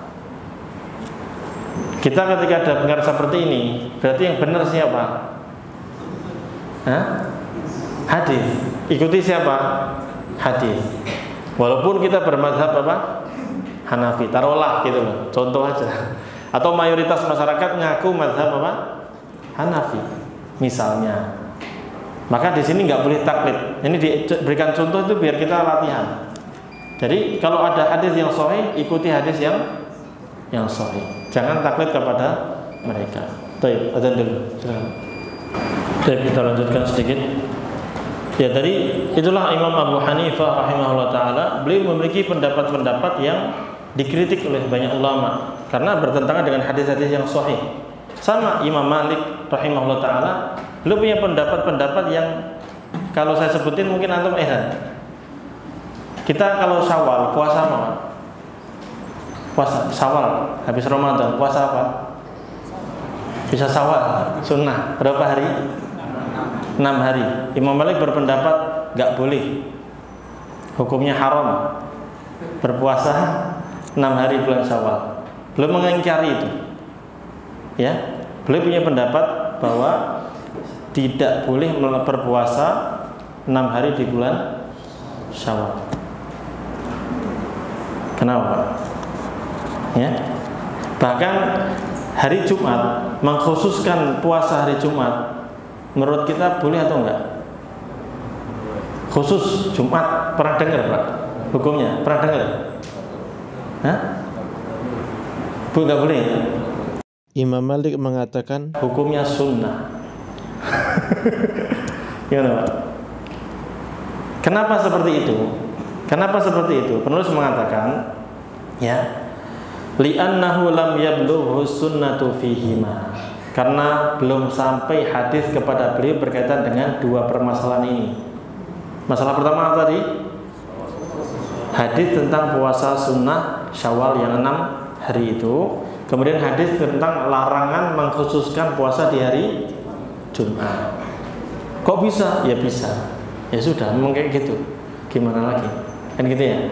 Kita ketika ada dengar seperti ini, berarti yang benar siapa? Hadis. Ikuti siapa? Hadis. Walaupun kita bermadzhab apa? Hanafi. Taruhlah gitu loh, contoh aja. Atau mayoritas masyarakat ngaku mazhab apa? Hanafi, misalnya. Maka di sini nggak boleh taklid. Ini diberikan contoh itu biar kita latihan. Jadi kalau ada hadis yang sahih, ikuti hadis yang sahih. Jangan taklid kepada mereka. Baik, azan dulu. Silakan. Baik, kita lanjutkan sedikit. Ya, tadi itulah Imam Abu Hanifah rahimahullah taala, beliau memiliki pendapat-pendapat yang dikritik oleh banyak ulama karena bertentangan dengan hadis-hadis yang sahih. Sama Imam Malik rahimahullah taala, beliau punya pendapat-pendapat yang kalau saya sebutin mungkin antum Kita kalau Syawal puasa apa? Puasa Syawal habis Ramadan puasa apa? Bisa Syawal sunnah berapa hari? 6 hari. Imam Malik berpendapat nggak boleh, hukumnya haram berpuasa 6 hari bulan Syawal. Beliau mengingkari itu, ya. Beliau punya pendapat bahwa tidak boleh berpuasa 6 hari di bulan Syawal. Kenapa? Ya. Bahkan hari Jumat, mengkhususkan puasa hari Jumat, menurut kita boleh atau enggak? Khusus Jumat, pernah dengar Pak? Hukumnya, pernah dengar? Hah? Bu, enggak boleh? Imam Malik mengatakan hukumnya sunnah. Gimana Pak? Kenapa seperti itu? Kenapa seperti itu? Penulis mengatakan, ya, li'annahu lam yablughu sunnatu fihima. Karena belum sampai hadis kepada beliau berkaitan dengan dua permasalahan ini. Masalah pertama tadi, hadis tentang puasa sunnah Syawal yang 6 hari itu. Kemudian hadis tentang larangan mengkhususkan puasa di hari Jumat. Kok bisa? Ya bisa. Ya sudah, memang kayak gitu. Gimana lagi? Kan gitu ya.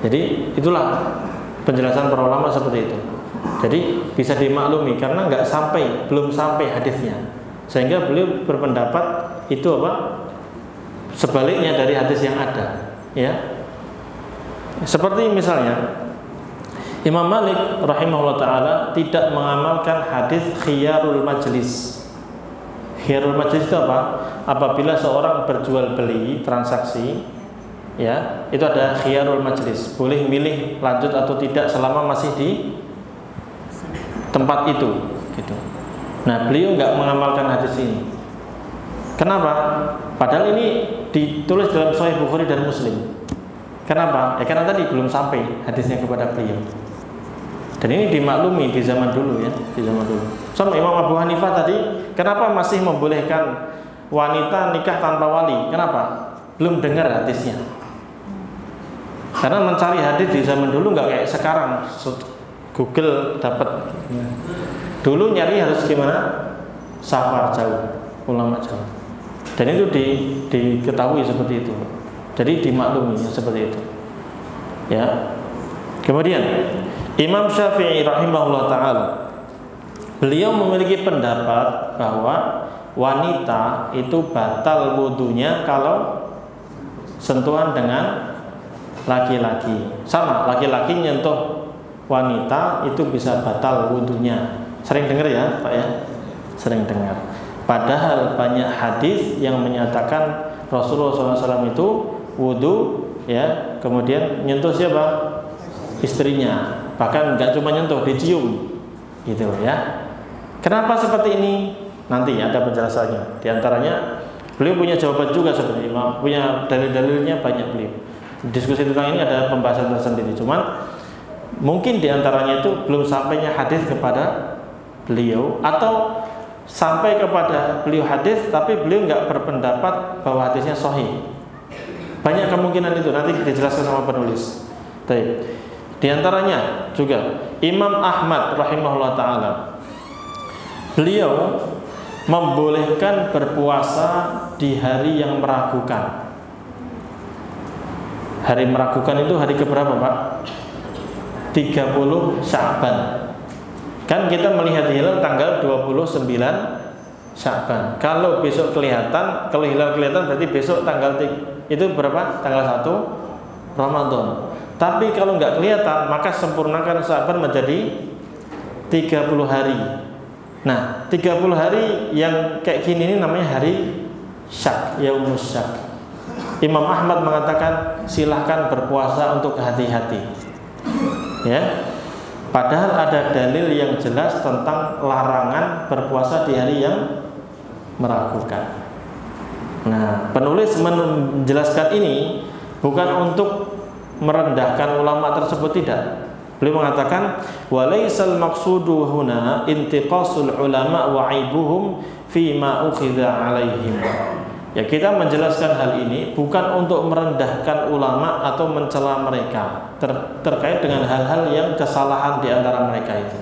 Jadi itulah penjelasan para ulama seperti itu. Jadi bisa dimaklumi karena belum sampai hadisnya, sehingga beliau berpendapat itu apa? Sebaliknya dari hadis yang ada, ya. Seperti misalnya Imam Malik rahimahullah taala tidak mengamalkan hadis khiyarul majlis. Khiyarul majlis itu apa? Apabila seorang berjual beli transaksi, ya, itu ada khiyarul majlis, boleh milih lanjut atau tidak selama masih di tempat itu, gitu. Nah, beliau nggak mengamalkan hadis ini. Kenapa? Padahal ini ditulis dalam Sahih Bukhari dan Muslim. Kenapa? Ya karena tadi belum sampai hadisnya kepada beliau. Dan ini dimaklumi di zaman dulu, ya, di zaman dulu. Sama Imam Abu Hanifah tadi, kenapa masih membolehkan wanita nikah tanpa wali? Kenapa? Belum dengar hadisnya. Karena mencari hadis di zaman dulu nggak kayak sekarang. Google dapat. Dulu nyari harus gimana? Safar jauh, ulama jauh. Dan itu diketahui seperti itu. Jadi dimaklumi seperti itu. Ya. Kemudian Imam Syafi'i rahimahullah taala, beliau memiliki pendapat bahwa wanita itu batal wudunya kalau sentuhan dengan laki-laki. Sama, laki-laki nyentuh wanita itu bisa batal wudunya. Sering dengar ya Pak ya? Sering dengar. Padahal banyak hadis yang menyatakan Rasulullah SAW itu wudu, ya, kemudian nyentuh siapa? Istrinya. Bahkan nggak cuma nyentuh, dicium, gitu ya. Kenapa seperti ini? Nanti ada penjelasannya. Di antaranya beliau punya jawaban juga seperti Imam, punya dalil-dalilnya banyak beliau. Diskusi tentang ini ada pembahasan tersendiri. Cuman mungkin diantaranya itu belum sampainya hadis kepada beliau, atau sampai kepada beliau hadis tapi beliau nggak berpendapat bahwa hadisnya sahih. Banyak kemungkinan itu, nanti dijelaskan sama penulis. Baik. Di antaranya juga Imam Ahmad rahimahullah taala, beliau membolehkan berpuasa di hari yang meragukan. Hari meragukan itu hari keberapa Pak? 30 Sya'ban. Kan kita melihat hilal tanggal 29 Sya'ban. Kalau besok kelihatan, kalau hilal kelihatan berarti besok tanggal itu berapa? Tanggal 1 Ramadan. Tapi kalau nggak kelihatan, maka sempurnakan Sya'ban menjadi 30 hari. Nah, 30 hari yang kayak gini ini namanya hari syak, yaumus syak. Imam Ahmad mengatakan silahkan berpuasa untuk hati-hati, ya. Padahal ada dalil yang jelas tentang larangan berpuasa di hari yang meragukan. Nah, penulis menjelaskan ini bukan untuk merendahkan ulama tersebut, tidak. Beliau mengatakan walaisal maqsudu huna intiqasul ulama wa aibuhum fi ma ukhidha alaihim. Ya, kita menjelaskan hal ini bukan untuk merendahkan ulama atau mencela mereka terkait dengan hal-hal yang kesalahan di antara mereka itu.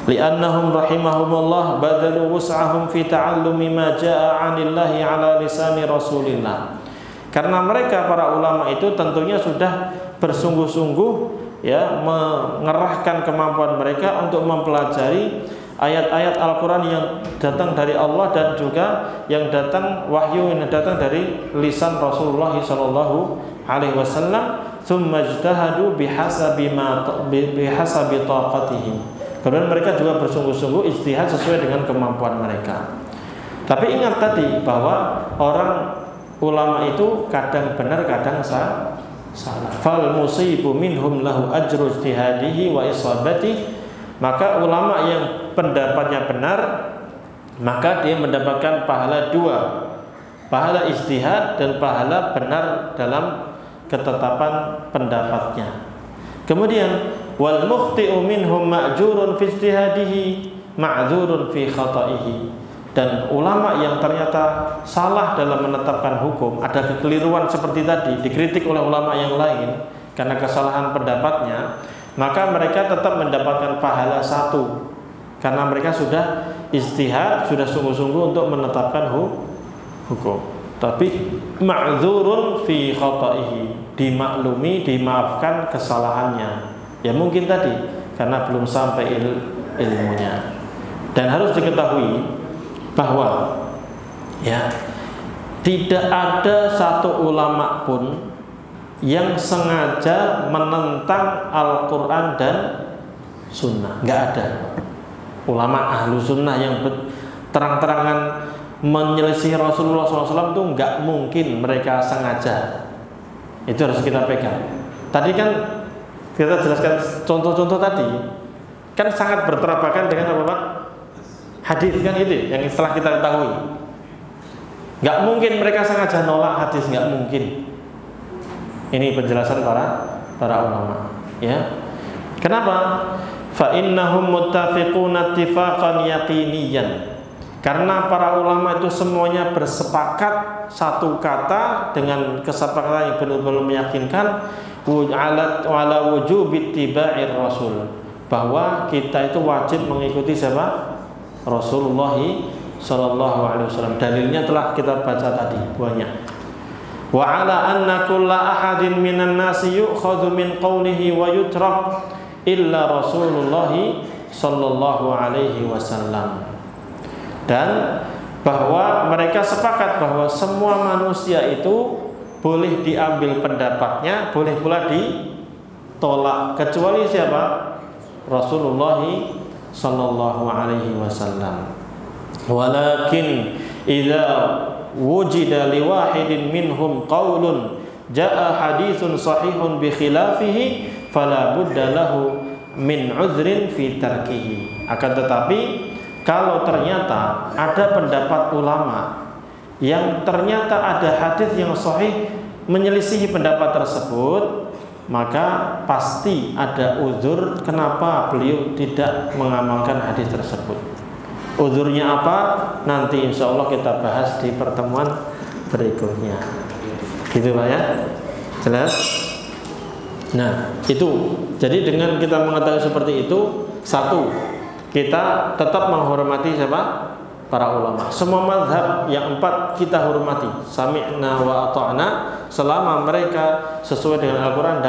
Li'annahum rahimahumullah badalu wus'ahum fi ta'allumi ma jaa'a 'anillahi 'ala lisani Rasulillah. Karena mereka para ulama itu tentunya sudah bersungguh-sungguh, ya, mengerahkan kemampuan mereka untuk mempelajari ayat-ayat Al-Quran yang datang dari Allah dan juga yang datang wahyu yang datang dari lisan Rasulullah SAW. Thumma ijtahadu bihasabi taqatihim. Kemudian mereka juga bersungguh-sungguh ijtihad sesuai dengan kemampuan mereka. Tapi ingat tadi bahwa orang ulama itu kadang benar kadang salah. Fal musibu minhum lahu ajru ijtihadihi wa isabatihi. Maka ulama yang pendapatnya benar, maka dia mendapatkan pahala dua, pahala ijtihad dan pahala benar dalam ketetapan pendapatnya. Kemudian wal mukhti'u minhum ma'jurun fi ijtihadihi ma'dzurun fi khata'ihi. Dan ulama yang ternyata salah dalam menetapkan hukum, ada kekeliruan seperti tadi, dikritik oleh ulama yang lain karena kesalahan pendapatnya, maka mereka tetap mendapatkan pahala satu karena mereka sudah ijtihad, sudah sungguh-sungguh untuk menetapkan hukum. Tapi ma'dzurun fi khata'ihi, dimaklumi, dimaafkan kesalahannya. Ya mungkin tadi karena belum sampai ilmunya. Dan harus diketahui bahwa, ya, tidak ada satu ulama pun yang sengaja menentang Al-Quran dan Sunnah. Nggak ada ulama ahlu sunnah yang terang-terangan menyelisih Rasulullah SAW itu nggak mungkin mereka sengaja. Itu harus kita pegang. Tadi kan kita jelaskan contoh-contoh tadi kan sangat berterapakan dengan apa Pak? Hadis kan itu yang setelah kita ketahui. Nggak mungkin mereka sengaja nolak hadis, nggak mungkin. Ini penjelasan para ulama, ya. Kenapa? Fa innahum muttafiquna ittifaqan yaqiniyan. Karena para ulama itu semuanya bersepakat satu kata dengan kesepakatan yang benar-benar meyakinkan ala wujubi ittiba'ir rasul, bahwa kita itu wajib mengikuti siapa? Rasulullah sallallahu alaihi wasallam. Dalilnya telah kita baca tadi banyak. Wa ala anna kulla ahadin minan nasi yu'khadhu min qawlihi wa yutrak illa Rasulullah sallallahu alaihi wasallam. Dan bahwa mereka sepakat bahwa semua manusia itu boleh diambil pendapatnya, boleh pula ditolak, kecuali siapa? Rasulullah sallallahu alaihi wasallam. Walakin idza wujida liwahidin minhum qaulun jaa haditsun sahihun bi khilafihi fala budda lahu min udhrin fi tarkihi. Akan tetapi kalau ternyata ada pendapat ulama yang ternyata ada hadis yang sahih menyelisihi pendapat tersebut, maka pasti ada uzur kenapa beliau tidak mengamalkan hadis tersebut. Uzurnya apa? Nanti insya Allah kita bahas di pertemuan berikutnya. Gitu Pak ya? Jelas? Nah itu. Jadi dengan kita mengetahui seperti itu, satu, kita tetap menghormati siapa? Para ulama. Semua mazhab yang 4 kita hormati. Sami'na wa ata'na selama mereka sesuai dengan Al-Quran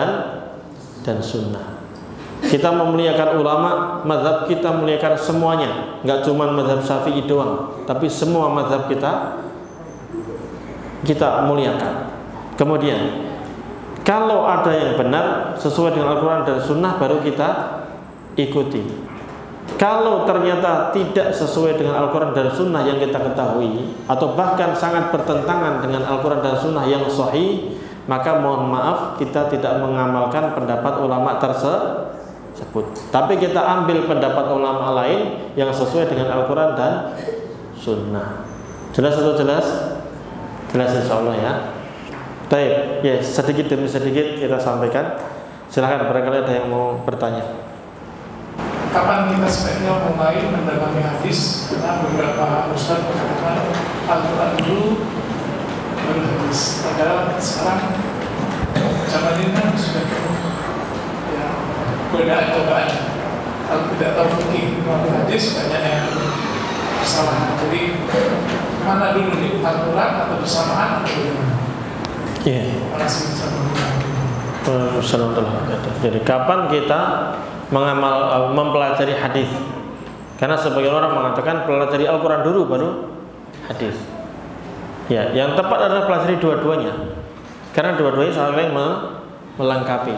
dan Sunnah. Kita memuliakan ulama, mazhab kita muliakan semuanya. Nggak cuma mazhab Syafi'i doang, tapi semua mazhab kita muliakan. Kemudian Kalau ada yang benar sesuai dengan Al-Quran dan Sunnah baru kita ikuti. Kalau ternyata tidak sesuai dengan Al-Quran dan Sunnah yang kita ketahui, atau bahkan sangat bertentangan dengan Al-Quran dan Sunnah yang sahih, maka mohon maaf kita tidak mengamalkan pendapat ulama tersebut, tapi kita ambil pendapat ulama lain yang sesuai dengan Al-Quran dan Sunnah. Jelas atau jelas? Jelas insyaallah ya. Baik, ya sedikit demi sedikit kita sampaikan. Silakan barangkali ada yang mau bertanya. Kapan kita sebaiknya mulai mendalami hadis? Karena beberapa ustaz mengatakan Al-Quran dulu baru hadis. Padahal sekarang zaman ini kan sudah ya godaan cobaan. Kalau tidak tahu fikih melalui hadis banyak yang kesalahan. Jadi mana dulu nih, Al-Quran atau bersamaan atau bagaimana? Iya. Jadi kapan kita mempelajari hadis? Karena sebagian orang mengatakan pelajari Al-Quran dulu baru hadis. Ya, yang tepat adalah pelajari dua-duanya. Karena dua-duanya saling melengkapi.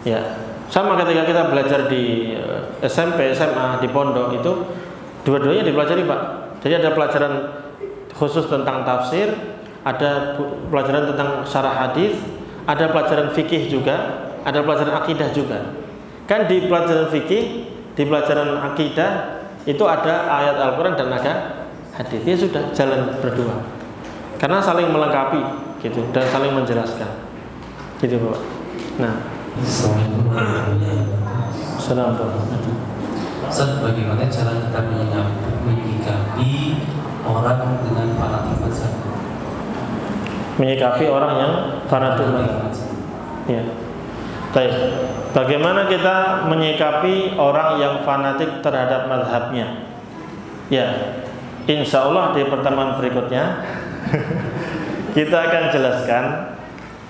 Ya, sama ketika kita belajar di SMP, SMA, di pondok itu dua-duanya dipelajari, Pak. Jadi ada pelajaran khusus tentang tafsir, ada pelajaran tentang syarah hadis, ada pelajaran fikih juga, ada pelajaran akidah juga. Kan di pelajaran fikih, di pelajaran akidah itu ada ayat Al-Quran dan ada hadis. Ya sudah, jalan berdua. Karena saling melengkapi gitu dan saling menjelaskan. Gitu, Pak. Nah, Assalamualaikum. Ustaz, bagaimana cara kita menyikapi orang dengan fanatik mazhab? Menyikapi orang yang fanatik mazhab. Ya. Baik. Bagaimana kita menyikapi orang yang fanatik terhadap mazhabnya? Ya, insya Allah di pertemuan berikutnya kita akan jelaskan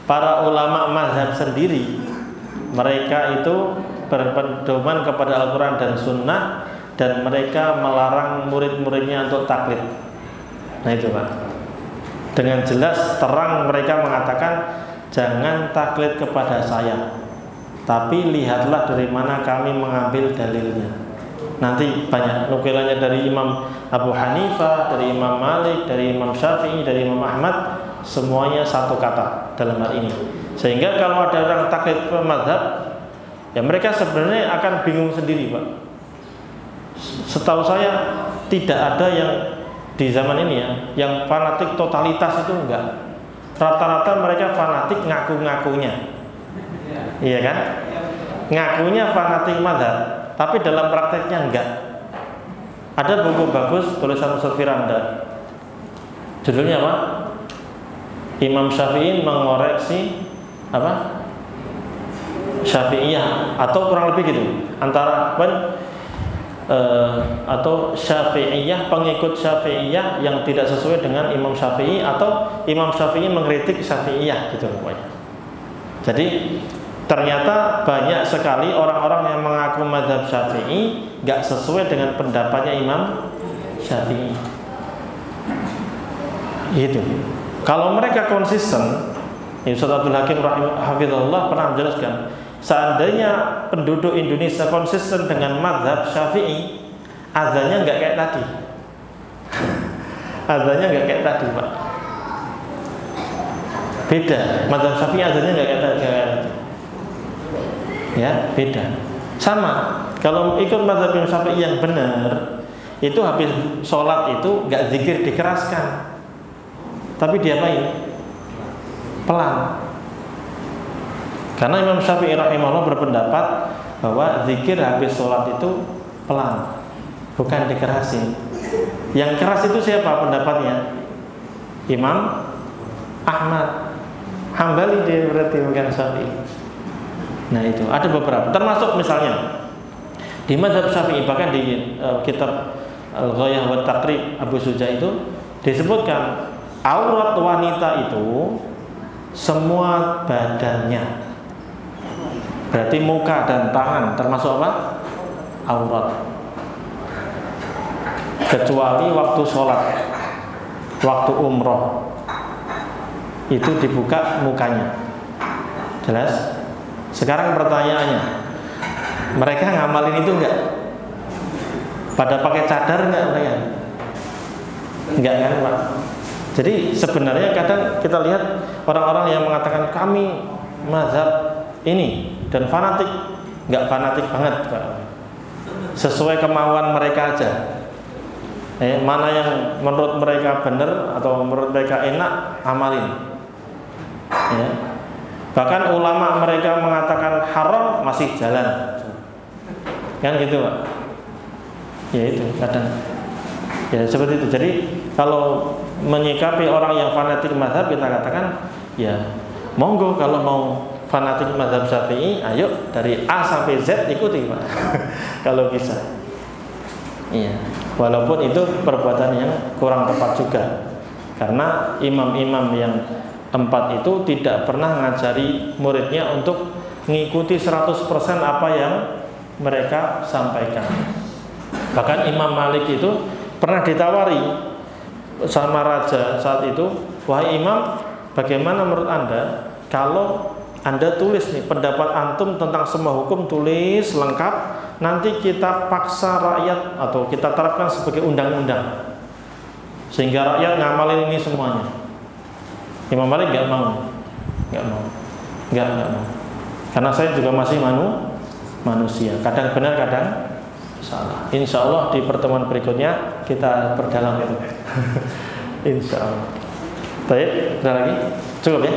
para ulama mazhab sendiri. Mereka itu berpedoman kepada Al-Quran dan Sunnah, dan mereka melarang murid-muridnya untuk taklid. Nah itu, Pak. Dengan jelas terang mereka mengatakan jangan taklid kepada saya, tapi lihatlah dari mana kami mengambil dalilnya. Nanti banyak nukilannya dari Imam Abu Hanifah, dari Imam Malik, dari Imam Syafi'i, dari Imam Ahmad, semuanya satu kata dalam hal ini. Sehingga kalau ada orang taklid ke mazhab, ya mereka sebenarnya akan bingung sendiri, Pak. Setahu saya tidak ada yang di zaman ini ya yang fanatik totalitas itu enggak. Rata-rata mereka fanatik ngaku-ngakunya. Iya kan? Ngakunya fanatik mazhab, tapi dalam prakteknya enggak. Ada buku bagus tulisan Ustaz Firanda. Judulnya apa? Imam Syafi'i mengoreksi apa? Syafi'iyah, atau kurang lebih gitu, antara atau Syafi'iyah, pengikut Syafi'iyah yang tidak sesuai dengan Imam Syafi'i, atau Imam Syafi'i mengkritik Syafi'iyah gitu pokoknya. Jadi ternyata banyak sekali orang-orang yang mengaku mazhab Syafi'i gak sesuai dengan pendapatnya Imam Syafi'i. Gitu. Kalau mereka konsisten, Ustaz Abdul Hakim Hafizahullah pernah menjelaskan, seandainya penduduk Indonesia konsisten dengan mazhab Syafi'i, azannya nggak kayak tadi. Azannya nggak kayak tadi, Pak. Beda. Mazhab Syafi'i azannya nggak kayak tadi. Ya, beda. Sama. Kalau ikut mazhab Syafi'i yang benar, itu habis sholat itu nggak zikir dikeraskan, tapi diapain? Pelan. Karena Imam Syafi'i rahimahullah berpendapat bahwa zikir habis sholat itu pelan, bukan dikerasin. Yang keras itu siapa pendapatnya? Imam Ahmad Hambali, dia berarti bukan Syafi'i. Nah itu ada beberapa, termasuk misalnya di mazhab Syafi'i, bahkan di kitab Al-Ghayah wa Taqrib Abu Suja itu disebutkan aurat wanita itu semua badannya. Berarti muka dan tangan termasuk apa? Aurat. Kecuali waktu sholat, waktu umroh, itu dibuka mukanya. Jelas? Sekarang pertanyaannya, mereka ngamalin itu enggak? Pada pakai cadar enggak mereka? Enggak kan Pak? Jadi sebenarnya kadang kita lihat orang-orang yang mengatakan kami mazhab ini dan fanatik, enggak fanatik banget Pak. Sesuai kemauan mereka aja. Mana yang menurut mereka benar atau menurut mereka enak, amalin. Ya. Bahkan ulama mereka mengatakan haram masih jalan. Kan gitu Pak. Ya itu kadang. Ya seperti itu. Jadi kalau menyikapi orang yang fanatik mazhab, kita katakan ya monggo, kalau mau fanatik mazhab Syafi'i, ayo dari A sampai Z ikuti Pak. Kalau bisa. Iya. Walaupun itu perbuatan yang kurang tepat juga. Karena imam-imam yang 4 itu tidak pernah ngajari muridnya untuk mengikuti 100% apa yang mereka sampaikan. Bahkan Imam Malik itu pernah ditawari sama raja saat itu, wahai imam, bagaimana menurut Anda kalau Anda tulis nih pendapat antum tentang semua hukum, tulis lengkap, nanti kita paksa rakyat atau kita terapkan sebagai undang-undang sehingga rakyat ngamalin ini semuanya. Imam Malik nggak mau, nggak mau. Karena saya juga masih manusia, kadang benar, kadang salah. Insya Allah di pertemuan berikutnya kita perdalam itu. Insya Allah. Baik, ada lagi? Cukup ya?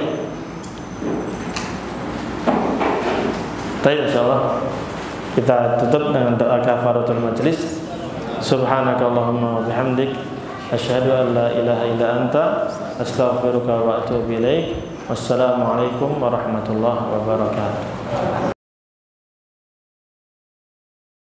Baik, insya Allah kita tutup dengan doa kafaratul majlis. Subhanakallahumma wa bihamdik, asyhadu an la ilaha illa anta, astaghfiruka wa atubu ilaik. Wassalamualaikum warahmatullahi wabarakatuh.